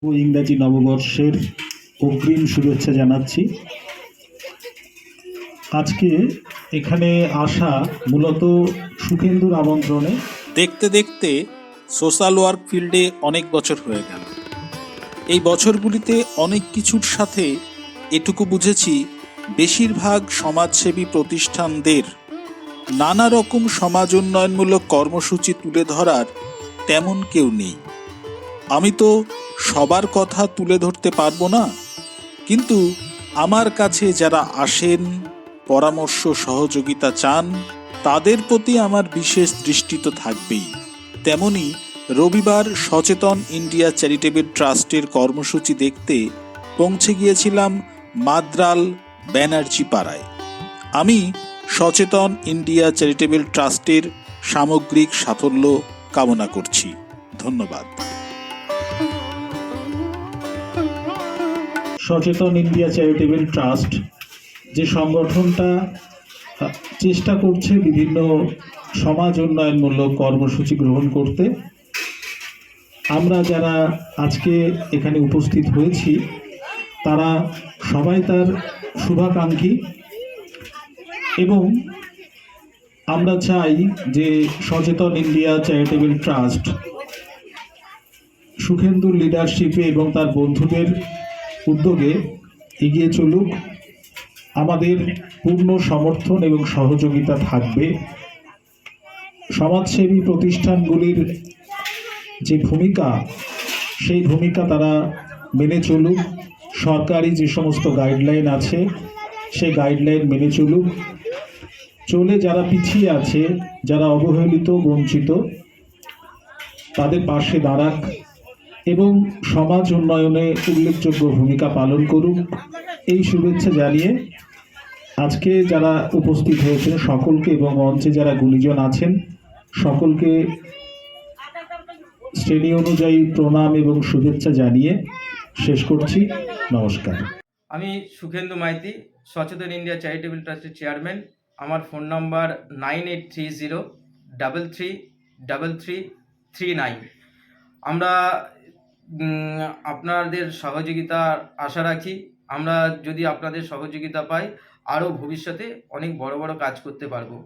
ও ইংরাজি নববর্ষের অগ্রিম শুভেচ্ছা জানাচ্ছি। আজকে এখানে আসা মূলত সুখেন্দুর আমন্ত্রণে। দেখতে দেখতে সোশ্যাল ওয়ার্ক ফিল্ডে অনেক বছর হয়ে গেল। এই বছরগুলিতে অনেক কিছুর সাথে এটুকু বুঝেছি, বেশিরভাগ সমাজসেবী প্রতিষ্ঠানদের নানা রকম সমাজ উন্নয়নমূলক কর্মসূচি তুলে ধরার তেমন কেউ নেই। আমি তো সবার কথা তুলে ধরতে পারবো না, কিন্তু আমার কাছে যারা আসেন, পরামর্শ সহযোগিতা চান, তাদের প্রতি আমার বিশেষ দৃষ্টি তো থাকবেই। তেমনি রবিবার সচেতন ইন্ডিয়া চ্যারিটেবল ট্রাস্টের কর্মসূচি দেখতে পৌঁছে গিয়েছিলাম মাদ্রাল ব্যানার্জি পাড়ায়। আমি সচেতন ইন্ডিয়া চ্যারিটেবল ট্রাস্টের সামগ্রিক সাফল্য কামনা করছি। ধন্যবাদ। সচেতন ইন্ডিয়া চ্যারিটেবল ট্রাস্ট যে সংগঠনটা চেষ্টা করছে বিভিন্ন সমাজ উন্নয়নমূলক কর্মসূচি গ্রহণ করতে, আমরা যারা আজকে এখানে উপস্থিত হয়েছি তারা সবাই তার শুভাকাঙ্ক্ষী, এবং আমরা চাই যে সচেতন ইন্ডিয়া চ্যারিটেবল ট্রাস্ট সুখেন্দুর লিডারশিপে এবং তার বন্ধুদের উদ্যোগে এগিয়ে চলুক। আমাদের পূর্ণ সমর্থন এবং সহযোগিতা থাকবে। সমাজসেবী প্রতিষ্ঠানগুলির যে ভূমিকা, সেই ভূমিকা তারা মেনে চলুক। সরকারি যে সমস্ত গাইডলাইন আছে সেই গাইডলাইন মেনে চলুক। চলে যারা পিছিয়ে আছে, যারা অবহেলিত বঞ্চিত, তাদের পাশে দাঁড়াক এবং সমাজ উন্নয়নে উল্লেখযোগ্য ভূমিকা পালন করুক, এই শুভেচ্ছা জানিয়ে আজকে যারা উপস্থিত হয়েছেন সকলকে এবং মঞ্চে যারা গুণীজন আছেন সকলকে শ্রেণী অনুযায়ী প্রণাম এবং শুভেচ্ছা জানিয়ে শেষ করছি। নমস্কার। আমি সুখেন্দু মাইতি, সচেতন ইন্ডিয়া চ্যারিটেবল ট্রাস্টের চেয়ারম্যান। আমার ফোন নাম্বার 9830333339। আমরা আপনাদের সহযোগিতার আশা রাখি। আমরা যদি আপনাদের সহযোগিতা পাই, আরও ভবিষ্যতে অনেক বড় বড় কাজ করতে পারবো।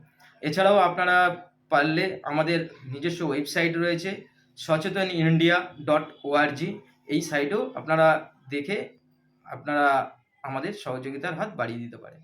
এছাড়াও আপনারা পারলে আমাদের নিজস্ব ওয়েবসাইট রয়েছে সচেতনইন্ডিয়া.org, এই সাইটেও আপনারা দেখে আপনারা আমাদের সহযোগিতার হাত বাড়িয়ে দিতে পারেন।